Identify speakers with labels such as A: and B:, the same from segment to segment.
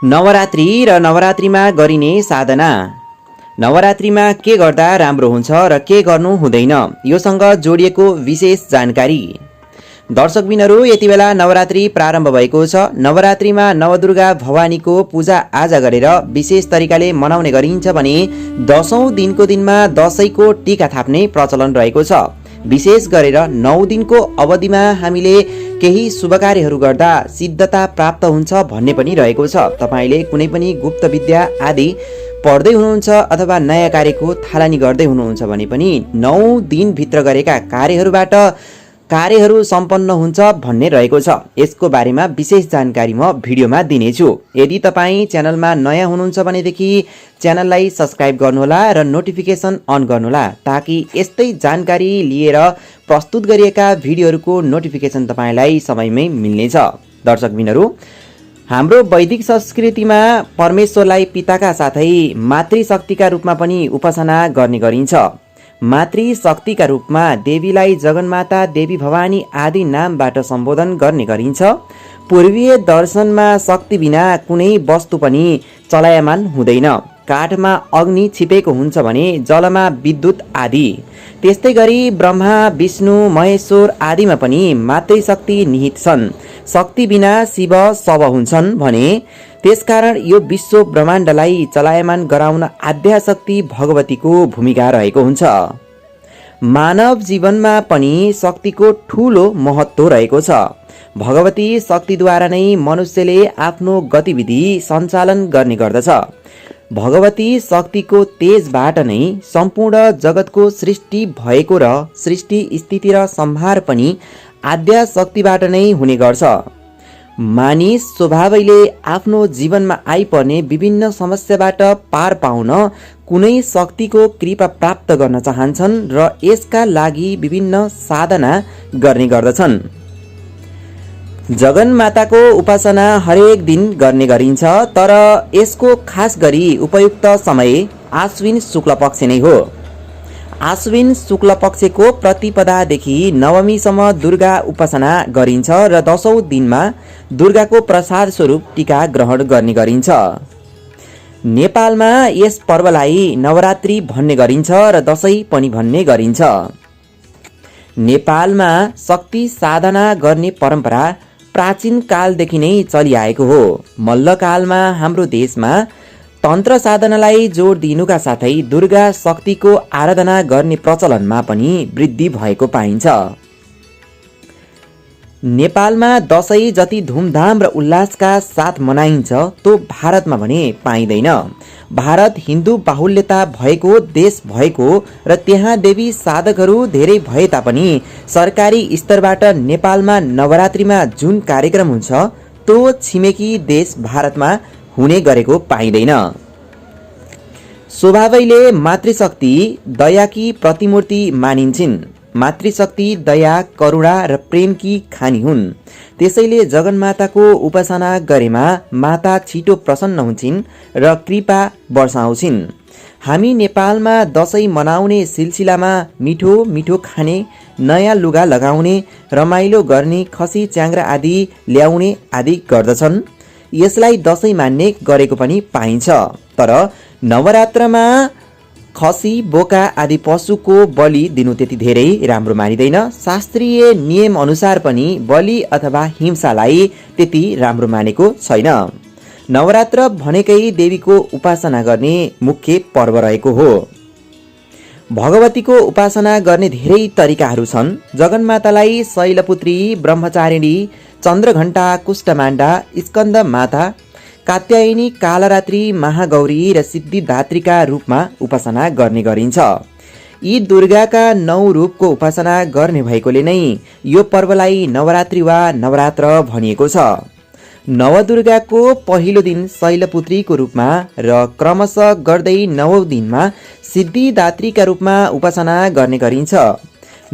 A: नवरात्रि र नवरात्रिमा गरिने साधना। नवरात्रिमा के गर्दा राम्रो हुन्छ र के गर्नु हुँदैन, योसँग जोडिएको विशेष जानकारी। दर्शकबिनहरू, यति बेला नवरात्रि प्रारम्भ भएको छ। नवरात्रिमा नवदुर्गा भवानीको पूजा आजा गरेर विशेष तरिकाले मनाउने गरिन्छ भने 10औं दिनको दिनमा दशैंको टीका थाप्ने प्रचलन रहेको छ। विशेष गरेर 9 दिनको अवधिमा हामीले केही शुभ कार्यहरू गर्दा सिद्धता प्राप्त हुन्छ भन्ने पनि रहेको छ। तपाईले कुनै पनि गुप्त विद्या आदि पढ्दै हुनुहुन्छ अथवा नयाँ कार्यको थालनी गर्दै हुनुहुन्छ भने पनि 9 दिनभित्र गरेका कार्यहरू सम्पन्न हुन्छ भन्ने रहेको छ। यसको बारेमा विशेष जानकारी म भिडियोमा दिनेछु। यदि तपाईँ च्यानलमा नयाँ हुनुहुन्छ भनेदेखि च्यानललाई सब्स्क्राइब गर्नुहोला र नोटिफिकेसन अन गर्नुहोला, ताकि यस्तै जानकारी लिएर प्रस्तुत गरिएका भिडियोहरूको नोटिफिकेसन तपाईँलाई समयमै मिल्नेछ। दर्शकबिनहरू, हाम्रो वैदिक संस्कृतिमा परमेश्वरलाई पिताका साथै मातृशक्तिका रूपमा पनि उपासना गर्ने गरिन्छ। मातृशक्तिका रूपमा देवीलाई जगन्माता, देवी भवानी आदि नामबाट सम्बोधन गर्ने गरिन्छ। पूर्वीय दर्शनमा शक्ति बिना कुनै वस्तु पनि चलायमान हुँदैन। काठमा अग्नि छिपेको हुन्छ भने जलमा विद्युत आदि। त्यस्तै गरी ब्रह्मा, विष्णु, महेश्वर आदिमा पनि मातृशक्ति निहित छन्। शक्ति बिना शिव शव हुन्छन् भने त्यसकारण यो विश्व ब्रह्माण्डलाई चलायमान गराउन आद्याशक्ति भगवतीको भूमिका रहेको हुन्छ। मानव जीवनमा पनि शक्तिको ठूलो महत्त्व रहेको छ। भगवती शक्तिद्वारा नै मनुष्यले आफ्नो गतिविधि सञ्चालन गर्ने गर्दछ। भगवती शक्तिको तेजबाट नै सम्पूर्ण जगतको सृष्टि भएको र सृष्टि, स्थिति र संहार पनि आद्याशक्तिबाट नै हुने गर्छ। मानिस स्वभावैले आफ्नो जीवनमा आइपर्ने विभिन्न समस्याबाट पार पाउन कुनै शक्तिको कृपा प्राप्त गर्न चाहन्छन् र यसका लागि विभिन्न साधना गर्ने गर्दछन्। जगन्माताको उपासना हरेक दिन गर्ने गरिन्छ, तर यसको खास गरी उपयुक्त समय आश्विन शुक्ल पक्ष नै हो। आश्विन शुक्ल पक्षको प्रतिपदादेखि नवमीसम्म दुर्गा उपासना गरिन्छ र 10औं दिनमा दुर्गाको प्रसाद स्वरूप टीका ग्रहण गर्ने गरिन्छ। नेपालमा यस पर्वलाई नवरात्रि भन्ने गरिन्छ र दशैं पनि भन्ने गरिन्छ। नेपालमा शक्ति साधना गर्ने परम्परा प्राचीन कालदेखि नै चलिआएको हो। मल्लकालमा हाम्रो देशमा तन्त्र साधनालाई जोड दिनुका साथै दुर्गा शक्तिको आराधना गर्ने प्रचलनमा पनि वृद्धि भएको पाइन्छ। नेपालमा दशैं जति धुमधाम र उल्लासका साथ मनाइन्छ त्यो भारतमा भने पाइँदैन। भारत हिन्दू बाहुल्यता भएको देश भएको र त्यहाँ देवी साधकहरू धेरै भए तापनि सरकारी स्तरबाट नेपालमा नवरात्रिमा जुन कार्यक्रम हुन्छ त्यो छिमेकी देश भारतमा हुने गरेको पाइँदैन। स्वभावैले मातृशक्ति दयाकी प्रतिमूर्ति मानिन्छन्। मातृशक्ति दया, करुणा र प्रेमकी खानी हुन्। त्यसैले जगन्माताको उपासना गरेमा माता छिटो प्रसन्न हुन्छन् र कृपा वर्षाउँछिन्। हामी नेपालमा दशैं मनाउने सिलसिलामा मिठो मिठो खाने, नयाँ लुगा लगाउने, रमाइलो गर्ने, खसी च्याङ्ग्रा आदि ल्याउने आदि गर्दछन्। यसलाई दशैं मान्ने गरेको पनि पाइन्छ। तर नवरात्रमा खसी, बोका आदि पशुको बलि दिनु त्यति धेरै राम्रो मानिँदैन। शास्त्रीय नियम अनुसार पनि बलि अथवा हिंसालाई त्यति राम्रो मानेको छैन। नवरात्र भनेकै देवीको उपासना गर्ने मुख्य पर्व रहेको हो। भगवतीको उपासना गर्ने धेरै तरिकाहरू छन्। जगन्मातालाई शैलपुत्री, ब्रह्मचारिणी, चन्द्रघण्टा, कुष्ठमाण्डा, स्कन्द माता, कात्यायनी, कालरात्रि, महागौरी र सिद्धिदात्रीका रूपमा उपासना गर्ने गरिन्छ। यी दुर्गाका 9 रूपको उपासना गर्ने भएकोले नै यो पर्वलाई नवरात्रि वा नवरात्र भनिएको छ। नवदुर्गाको पहिलो दिन शैलपुत्रीको रूपमा र क्रमशः गर्दै 9औं दिनमा सिद्धिदात्रीका रूपमा उपासना गर्ने गरिन्छ।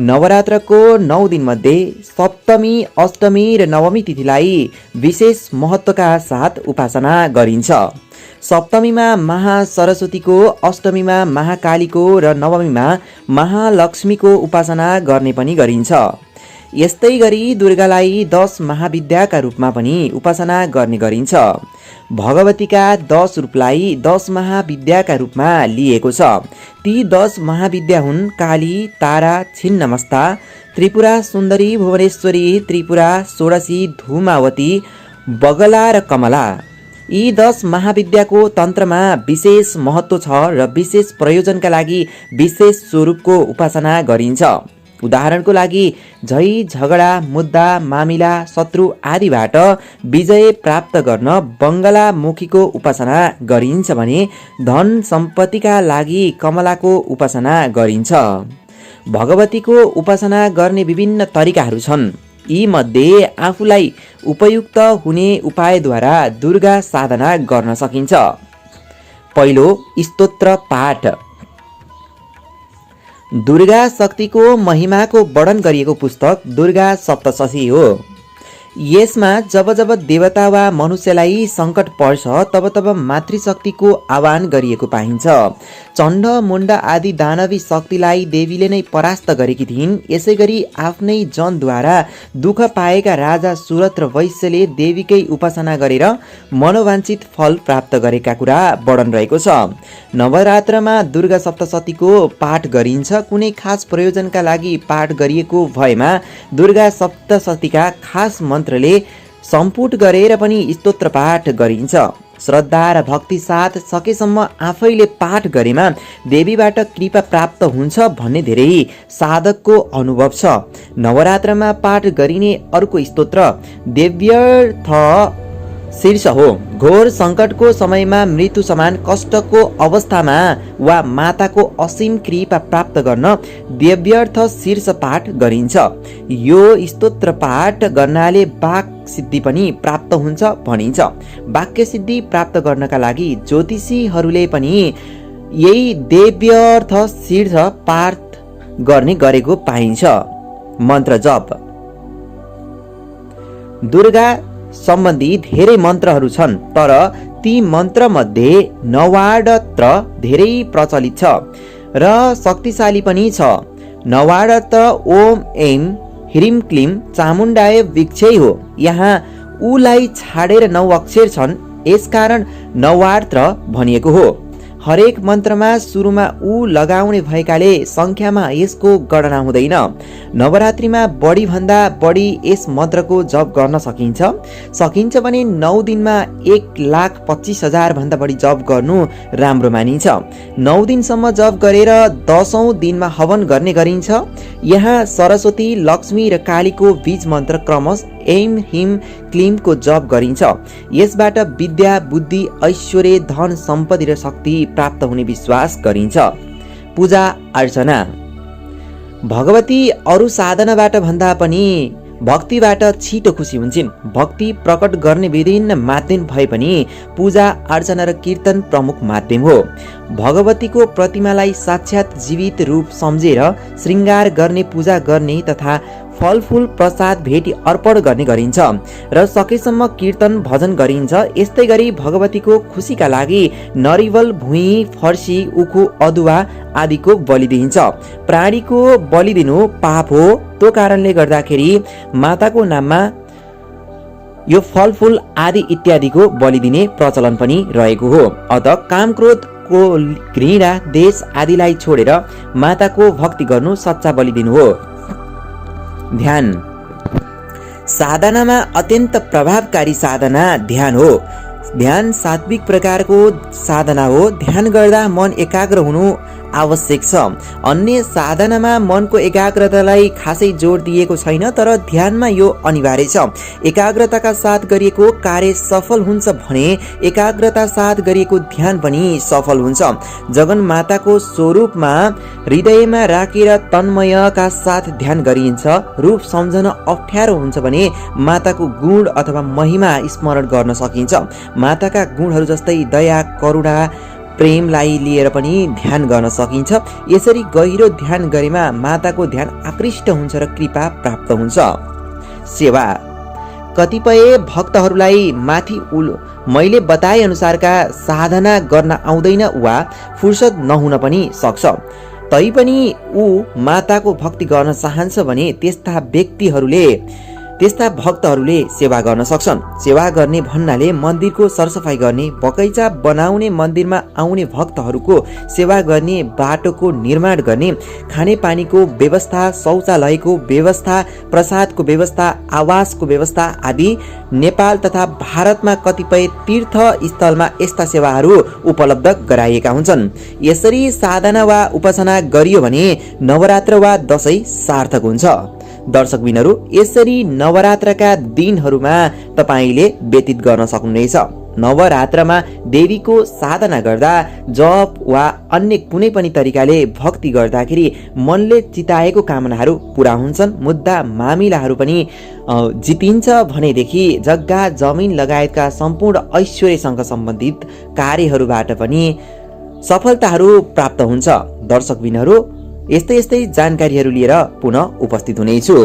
A: नवरात्रको 9 दिनमध्ये सप्तमी, अष्टमी र नवमी तिथिलाई विशेष महत्त्वका साथ उपासना गरिन्छ। सप्तमीमा महासरस्वतीको, अष्टमीमा महाकालीको र नवमीमा महालक्ष्मीको उपासना गर्ने पनि गरिन्छ। यस्तै गरी दुर्गालाई 10 महाविद्याका रूपमा पनि उपासना गर्ने गरिन्छ। भगवतीका 10 रूपलाई 10 महाविद्याका रूपमा लिएको छ। ती 10 महाविद्या हुन् काली, तारा, छिन्नमस्ता, त्रिपुरा सुन्दरी, भुवनेश्वरी, त्रिपुरा, षोडशी, धूमावती, बगला र कमला। यी 10 महाविद्याको तन्त्रमा विशेष महत्त्व छ र विशेष प्रयोजनका लागि विशेष स्वरूपको उपासना गरिन्छ। उदाहरणको लागि झै झगडा, मुद्दा, मामिला, शत्रु आदिबाट विजय प्राप्त गर्न बङ्गलामुखीको उपासना गरिन्छ भने धन सम्पत्तिका लागि कमलाको उपासना गरिन्छ। भगवतीको उपासना गर्ने विभिन्न तरिकाहरू छन्। यी मध्ये आफूलाई उपयुक्त हुने उपायद्वारा दुर्गा साधना गर्न सकिन्छ। पहिलो, स्तोत्र पाठ। दुर्गा शक्तिको महिमाको वर्णन गरिएको पुस्तक दुर्गा सप्तशती हो। यसमा जब जब देवता वा मनुष्यलाई सङ्कट पर्छ तब तब मातृशक्तिको आह्वान गरिएको पाइन्छ। चण्ड, मुण्ड आदि दानवी शक्तिलाई देवीले नै परास्त गरेकी थिइन्। यसै गरी आफ्नै जनद्वारा दुःख पाएका राजा सुरथ र वैश्यले देवीकै उपासना गरेर मनोवाञ्छित फल प्राप्त गरेका कुरा वर्णन रहेको छ। नवरात्रमा दुर्गा सप्तशतीको पाठ गरिन्छ। कुनै खास प्रयोजनका लागि पाठ गरिएको भएमा दुर्गा सप्तशतीका खास मन्त्रले सम्पुट गरेर पनि स्तोत्र पाठ गरिन्छ। श्रद्धा र भक्ति साथ सकेसम्म आफैले पाठ गरेमा देवीबाट कृपा प्राप्त हुन्छ भन्ने धेरै साधकको अनुभव छ। नवरात्रमा पाठ गरिने अर्को स्तोत्र देव्यर्थ शीर्ष हो। घोर सङ्कटको समयमा, मृत्यु समान कष्टको अवस्थामा वा माताको असीम कृपा प्राप्त गर्न देव्यर्थ शीर्ष पाठ गरिन्छ। यो स्तोत्र पाठ गर्नाले वाक् सिद्धि पनि प्राप्त हुन्छ भनिन्छ। वाक्य सिद्धि प्राप्त गर्नका लागि ज्योतिषीहरूले पनि यही देव्यर्थ शीर्ष पाठ गर्ने गरेको पाइन्छ। मन्त्र जप। दुर्गा सम्बन्धी धेरै मन्त्रहरू छन्, तर ती मन्त्रमध्ये नवाडत्र धेरै प्रचलित छ र शक्तिशाली पनि छ। नवाडत्र ओम ऐं ह्रीं क्लीं चामुण्डाय विक्षै हो। यहाँ उलाई छाडेर 9 अक्षर छन्, यसकारण नवार्त्र भनिएको हो। हरेक मन्त्रमा सुरुमा उ लगाउने भएकाले सङ्ख्यामा यसको गणना हुँदैन। नवरात्रिमा बढीभन्दा बढी यस मन्त्रको जप गर्न सकिन्छ भने 9 दिनमा 1,25,000 भन्दा बढी जप गर्नु राम्रो मानिन्छ। 9 दिनसम्म जप गरेर 10औं दिनमा हवन गर्ने गरिन्छ। यहाँ सरस्वती, लक्ष्मी र कालीको बीज मन्त्र क्रमशः ऐं ह्रीं क्लींको जप गरिन्छ। यसबाट विद्या, बुद्धि, ऐश्वर्य, धन, सम्पत्ति र शक्ति प्राप्त हुने विश्वास गरिन्छ। पूजा अर्चना। भगवती अरू साधनाबाट भन्दा पनि भक्तिबाट छिटो खुसी हुन्छन्। भक्ति प्रकट गर्ने विभिन्न माध्यम भए पनि पूजा अर्चना र कीर्तन प्रमुख माध्यम हो। भगवतीको प्रतिमालाई साक्षात् जीवित रूप सम्झेर श्रृङ्गार गर्ने, पूजा गर्ने तथा फलफुल प्रसाद भेटी अर्पण गर्ने गरिन्छ र सकेसम्म कीर्तन भजन गरिन्छ। यस्तै गरी भगवतीको खुसीका लागि नरिवल, भुइँ, फर्सी, उखु, अदुवा आदिको बलि दिइन्छ। प्राणीको बलि दिनु पाप हो। त्यो कारणले गर्दाखेरि माताको नाममा यो फलफुल आदि इत्यादिको बलि दिने प्रचलन पनि रहेको हो। अत काम, क्रोध को घृणा, देश आदिलाई छोडेर माताको भक्ति गर्नु सच्चा बलि दिनु हो। ध्यान। साधनामा अत्यन्त प्रभावकारी साधना ध्यान हो। ध्यान सात्विक प्रकारको साधना हो। ध्यान गर्दा मन एकाग्र हुनु आवश्यक छ। अन्य साधनामा मनको एकाग्रतालाई खासै जोड दिएको छैन, तर ध्यानमा यो अनिवार्य छ। एकाग्रताका साथ गरिएको कार्य सफल हुन्छ भने एकाग्रता साथ गरिएको ध्यान पनि सफल हुन्छ। जगन्माताको स्वरूपमा हृदयमा राखेर तन्मयका साथ ध्यान गरिन्छ। रूप सम्झन अप्ठ्यारो हुन्छ भने माताको गुण अथवा महिमा स्मरण गर्न सकिन्छ। माताका गुणहरू जस्तै दया, करुणा, प्रेमलाई लिएर पनि ध्यान गर्न सकिन्छ। यसरी गहिरो ध्यान गरेमा माताको ध्यान आकृष्ट हुन्छ र कृपा प्राप्त हुन्छ। सेवा। कतिपय भक्तहरूलाई माथि मैले बताए अनुसारका साधना गर्न आउँदैन वा फुर्सद नहुन पनि सक्छ। तैपनि ऊ माताको भक्ति गर्न चाहन्छ भने त्यस्ता भक्तहरूले सेवा गर्न सक्छन्। सेवा गर्ने भन्नाले मन्दिरको सरसफाई गर्ने, बगैँचा बनाउने, मन्दिरमा आउने भक्तहरूको सेवा गर्ने, बाटोको निर्माण गर्ने, खानेपानीको व्यवस्था, शौचालयको व्यवस्था, प्रसादको व्यवस्था, आवासको व्यवस्था आदि नेपाल तथा भारतमा कतिपय तीर्थ स्थलमा यस्ता सेवाहरू उपलब्ध गराइएका हुन्छन्। यसरी साधना वा उपासना गरियो भने नवरात्र वा दशैं सार्थक हुन्छ। दर्शकबिनहरू, यसरी नवरात्रका दिनहरूमा तपाईले व्यतीत गर्न सक्नुहुनेछ। नवरात्रमा देवीको साधना गर्दा, जप वा अन्य कुनै पनि तरिकाले भक्ति गर्दाखेरि मनले चिताएको कामनाहरू पूरा हुन्छन्। मुद्दा मामिलाहरू पनि जितिन्छ भनेदेखि जग्गा जमिन लगायतका सम्पूर्ण ऐश्वर्यसँग सम्बन्धित कार्यहरूबाट पनि सफलताहरू प्राप्त हुन्छ। दर्शकबिनहरू, यस्तै जानकारीहरू लिएर पुनः उपस्थित हुनेछु।